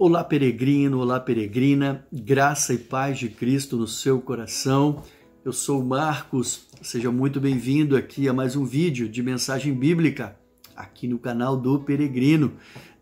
Olá, peregrino, olá, peregrina, graça e paz de Cristo no seu coração. Eu sou o Marcos, seja muito bem-vindo aqui a mais um vídeo de mensagem bíblica aqui no canal do Peregrino.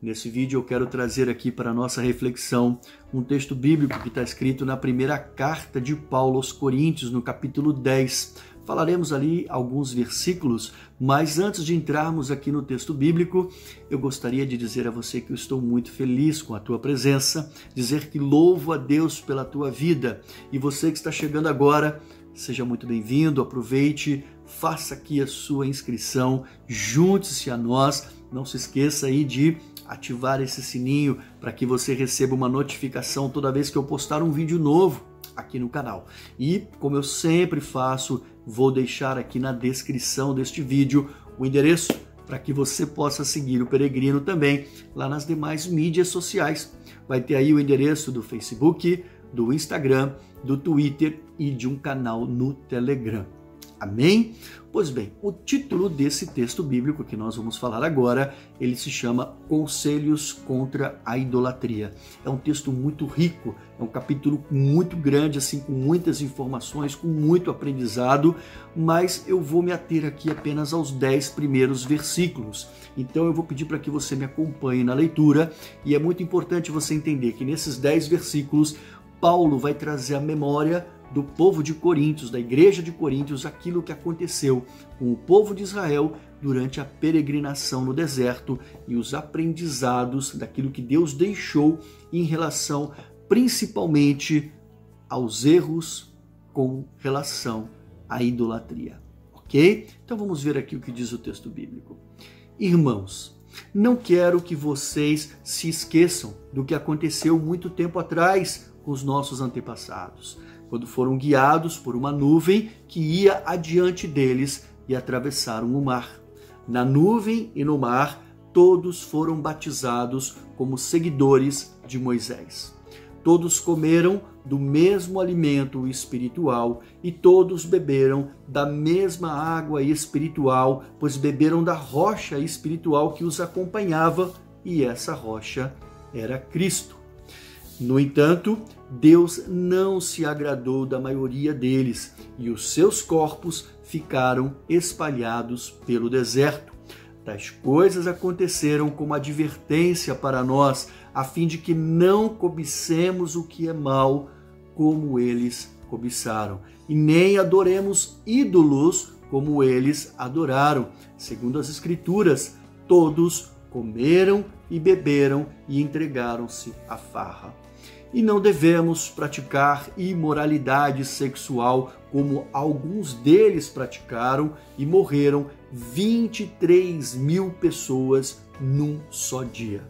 Nesse vídeo eu quero trazer aqui para a nossa reflexão um texto bíblico que está escrito na primeira carta de Paulo aos Coríntios, no capítulo 10. Falaremos ali alguns versículos, mas antes de entrarmos aqui no texto bíblico, eu gostaria de dizer a você que eu estou muito feliz com a tua presença, dizer que louvo a Deus pela tua vida. E você que está chegando agora, seja muito bem-vindo, aproveite, faça aqui a sua inscrição, junte-se a nós, não se esqueça aí de ativar esse sininho para que você receba uma notificação toda vez que eu postar um vídeo novo aqui no canal. E, como eu sempre faço, vou deixar aqui na descrição deste vídeo o endereço para que você possa seguir o Peregrino também lá nas demais mídias sociais. Vai ter aí o endereço do Facebook, do Instagram, do Twitter e de um canal no Telegram. Amém? Pois bem, o título desse texto bíblico que nós vamos falar agora, ele se chama Conselhos contra a Idolatria. É um texto muito rico, é um capítulo muito grande, assim, com muitas informações, com muito aprendizado, mas eu vou me ater aqui apenas aos 10 primeiros versículos. Então eu vou pedir para que você me acompanhe na leitura, e é muito importante você entender que nesses 10 versículos, Paulo vai trazer à memória do povo de Coríntios, da igreja de Coríntios, aquilo que aconteceu com o povo de Israel durante a peregrinação no deserto e os aprendizados daquilo que Deus deixou em relação principalmente aos erros com relação à idolatria. Ok? Então vamos ver aqui o que diz o texto bíblico. Irmãos, não quero que vocês se esqueçam do que aconteceu muito tempo atrás com os nossos antepassados, quando foram guiados por uma nuvem que ia adiante deles e atravessaram o mar. Na nuvem e no mar, todos foram batizados como seguidores de Moisés. Todos comeram do mesmo alimento espiritual e todos beberam da mesma água espiritual, pois beberam da rocha espiritual que os acompanhava, e essa rocha era Cristo. No entanto, Deus não se agradou da maioria deles e os seus corpos ficaram espalhados pelo deserto. Tais coisas aconteceram como advertência para nós, a fim de que não cobicemos o que é mal, como eles cobiçaram, e nem adoremos ídolos como eles adoraram. Segundo as Escrituras, todos comeram e beberam e entregaram-se à farra. E não devemos praticar imoralidade sexual, como alguns deles praticaram e morreram 23.000 pessoas num só dia.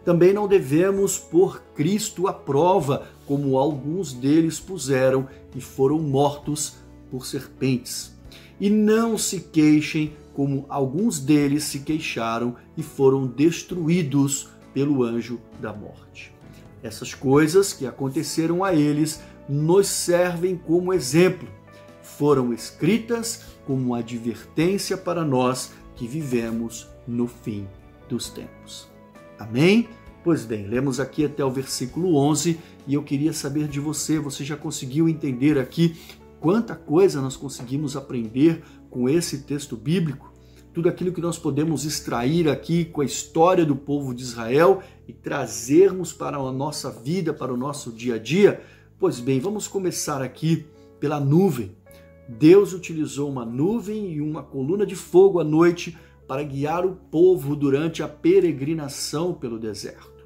Também não devemos pôr Cristo à prova, como alguns deles puseram e foram mortos por serpentes. E não se queixem, como alguns deles se queixaram e foram destruídos pelo anjo da morte. Essas coisas que aconteceram a eles nos servem como exemplo. Foram escritas como advertência para nós que vivemos no fim dos tempos. Amém? Pois bem, lemos aqui até o versículo 11 e eu queria saber de você, você já conseguiu entender aqui quanta coisa nós conseguimos aprender com esse texto bíblico? Tudo aquilo que nós podemos extrair aqui com a história do povo de Israel e trazermos para a nossa vida, para o nosso dia a dia? Pois bem, vamos começar aqui pela nuvem. Deus utilizou uma nuvem e uma coluna de fogo à noite para guiar o povo durante a peregrinação pelo deserto.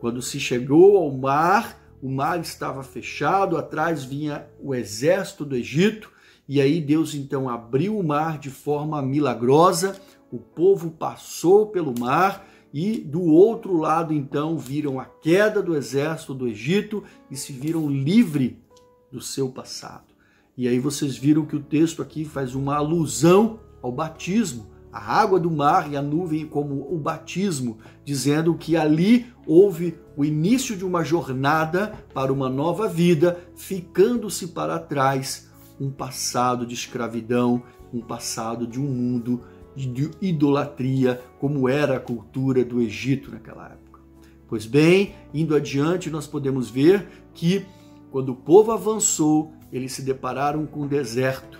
Quando se chegou ao mar, o mar estava fechado, atrás vinha o exército do Egito, e aí Deus então abriu o mar de forma milagrosa, o povo passou pelo mar e do outro lado então viram a queda do exército do Egito e se viram livres do seu passado. E aí vocês viram que o texto aqui faz uma alusão ao batismo, a água do mar e a nuvem como o batismo, dizendo que ali houve o início de uma jornada para uma nova vida, ficando-se para trás um passado de escravidão, um passado de um mundo de idolatria, como era a cultura do Egito naquela época. Pois bem, indo adiante, nós podemos ver que quando o povo avançou, eles se depararam com o deserto.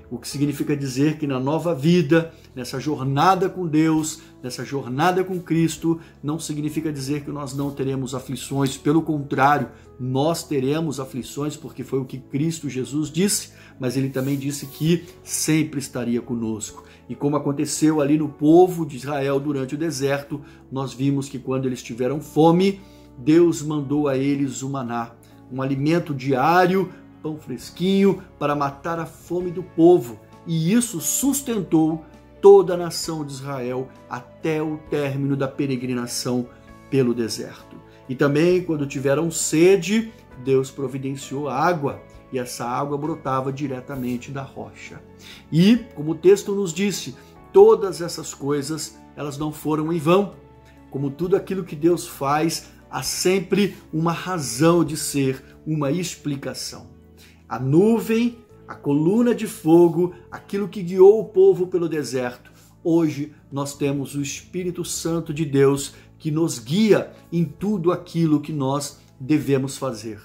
O que significa dizer que na nova vida, nessa jornada com Deus, nessa jornada com Cristo, não significa dizer que nós não teremos aflições. Pelo contrário, nós teremos aflições, porque foi o que Cristo Jesus disse, mas ele também disse que sempre estaria conosco. E como aconteceu ali no povo de Israel durante o deserto, nós vimos que quando eles tiveram fome, Deus mandou a eles o maná, um alimento diário, pão fresquinho, para matar a fome do povo. E isso sustentou toda a nação de Israel até o término da peregrinação pelo deserto. E também, quando tiveram sede, Deus providenciou água, e essa água brotava diretamente da rocha. E, como o texto nos disse, todas essas coisas, elas não foram em vão. Como tudo aquilo que Deus faz, há sempre uma razão de ser, uma explicação. A nuvem, a coluna de fogo, aquilo que guiou o povo pelo deserto. Hoje nós temos o Espírito Santo de Deus que nos guia em tudo aquilo que nós devemos fazer.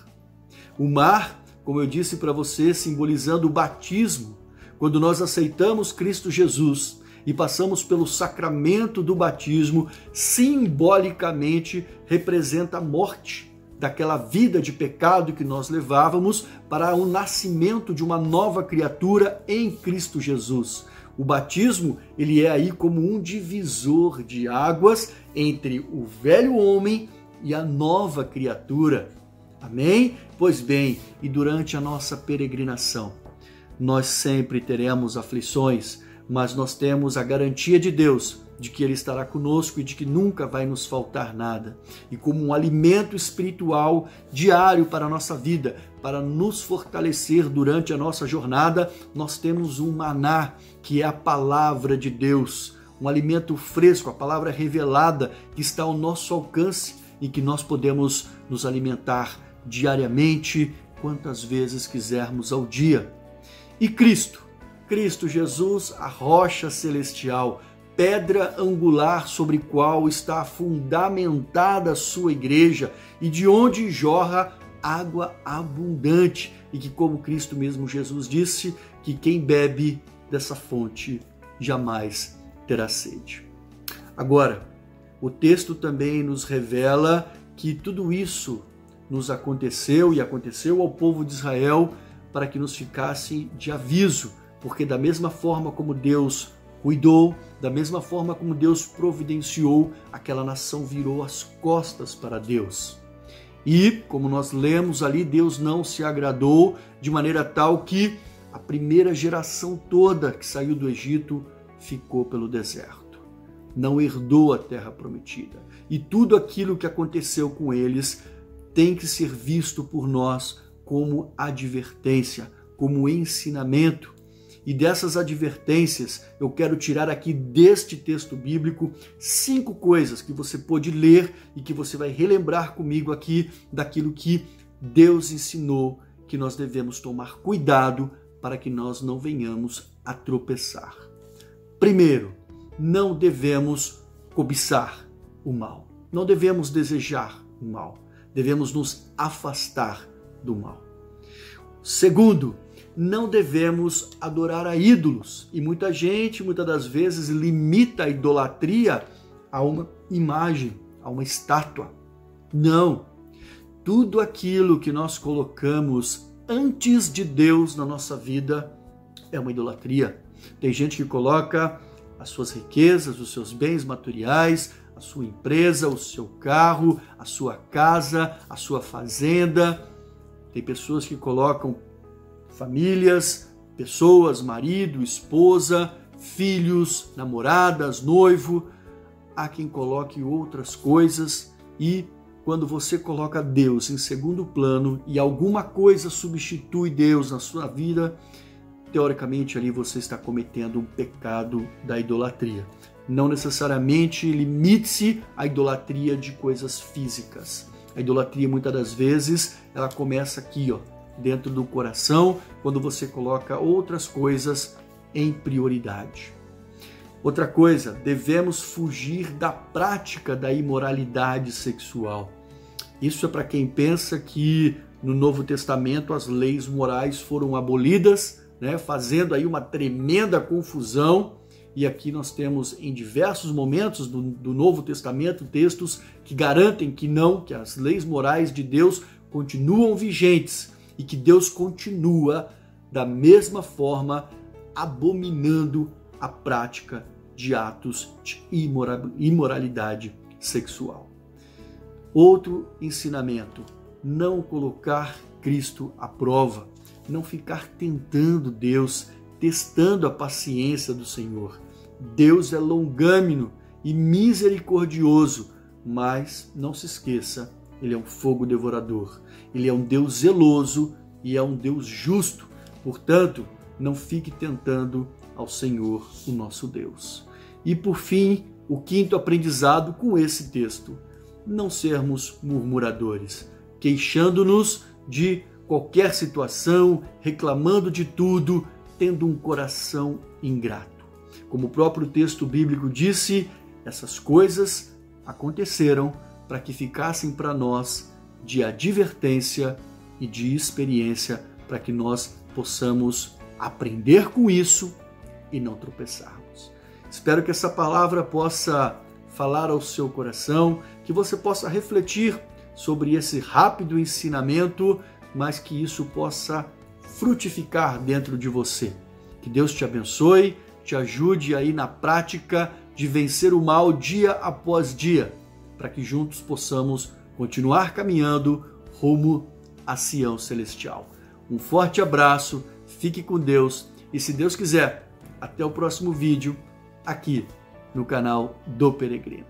O mar, como eu disse para você, simbolizando o batismo, quando nós aceitamos Cristo Jesus e passamos pelo sacramento do batismo, simbolicamente representa a morte daquela vida de pecado que nós levávamos para o nascimento de uma nova criatura em Cristo Jesus. O batismo, ele é aí como um divisor de águas entre o velho homem e a nova criatura. Amém? Pois bem, e durante a nossa peregrinação, nós sempre teremos aflições, mas nós temos a garantia de Deus de que Ele estará conosco e de que nunca vai nos faltar nada. E como um alimento espiritual diário para a nossa vida, para nos fortalecer durante a nossa jornada, nós temos um maná, que é a palavra de Deus, um alimento fresco, a palavra revelada que está ao nosso alcance e que nós podemos nos alimentar diariamente, quantas vezes quisermos ao dia. E Cristo Jesus, a rocha celestial, pedra angular sobre qual está fundamentada a sua igreja e de onde jorra água abundante, e que, como Cristo mesmo Jesus disse, que quem bebe dessa fonte jamais terá sede. Agora, o texto também nos revela que tudo isso nos aconteceu e aconteceu ao povo de Israel para que nos ficasse de aviso, porque da mesma forma como Deus cuidou, da mesma forma como Deus providenciou, aquela nação virou as costas para Deus. E, como nós lemos ali, Deus não se agradou de maneira tal que a primeira geração toda que saiu do Egito ficou pelo deserto. Não herdou a terra prometida. E tudo aquilo que aconteceu com eles tem que ser visto por nós como advertência, como ensinamento. E dessas advertências, eu quero tirar aqui deste texto bíblico 5 coisas que você pode ler e que você vai relembrar comigo aqui daquilo que Deus ensinou, que nós devemos tomar cuidado para que nós não venhamos a tropeçar. Primeiro, não devemos cobiçar o mal. Não devemos desejar o mal. Devemos nos afastar do mal. Segundo, não devemos adorar a ídolos. E muita gente, muitas das vezes, limita a idolatria a uma imagem, a uma estátua. Não. Tudo aquilo que nós colocamos antes de Deus na nossa vida é uma idolatria. Tem gente que coloca as suas riquezas, os seus bens materiais, a sua empresa, o seu carro, a sua casa, a sua fazenda. Tem pessoas que colocam famílias, pessoas, marido, esposa, filhos, namoradas, noivo. Há quem coloque outras coisas, e quando você coloca Deus em segundo plano e alguma coisa substitui Deus na sua vida, teoricamente ali você está cometendo um pecado da idolatria. Não necessariamente limite-se à idolatria de coisas físicas. A idolatria, muitas das vezes, ela começa aqui, dentro do coração, quando você coloca outras coisas em prioridade. Outra coisa, devemos fugir da prática da imoralidade sexual. Isso é para quem pensa que no Novo Testamento as leis morais foram abolidas, né, fazendo aí uma tremenda confusão. E aqui nós temos em diversos momentos do Novo Testamento textos que garantem que não, que as leis morais de Deus continuam vigentes e que Deus continua da mesma forma abominando a prática de atos de imoralidade sexual. Outro ensinamento: não colocar Cristo à prova, não ficar tentando Deus, testando a paciência do Senhor. Deus é longâmino e misericordioso, mas não se esqueça, Ele é um fogo devorador. Ele é um Deus zeloso e é um Deus justo. Portanto, não fique tentando ao Senhor, o nosso Deus. E por fim, o quinto aprendizado com esse texto: não sermos murmuradores, queixando-nos de qualquer situação, reclamando de tudo, tendo um coração ingrato. Como o próprio texto bíblico disse, essas coisas aconteceram para que ficassem para nós de advertência e de experiência, para que nós possamos aprender com isso e não tropeçarmos. Espero que essa palavra possa falar ao seu coração, que você possa refletir sobre esse rápido ensinamento, mas que isso possa frutificar dentro de você. Que Deus te abençoe, te ajude aí na prática de vencer o mal dia após dia, para que juntos possamos continuar caminhando rumo à Sião Celestial. Um forte abraço, fique com Deus e, se Deus quiser, até o próximo vídeo aqui no canal do Peregrino.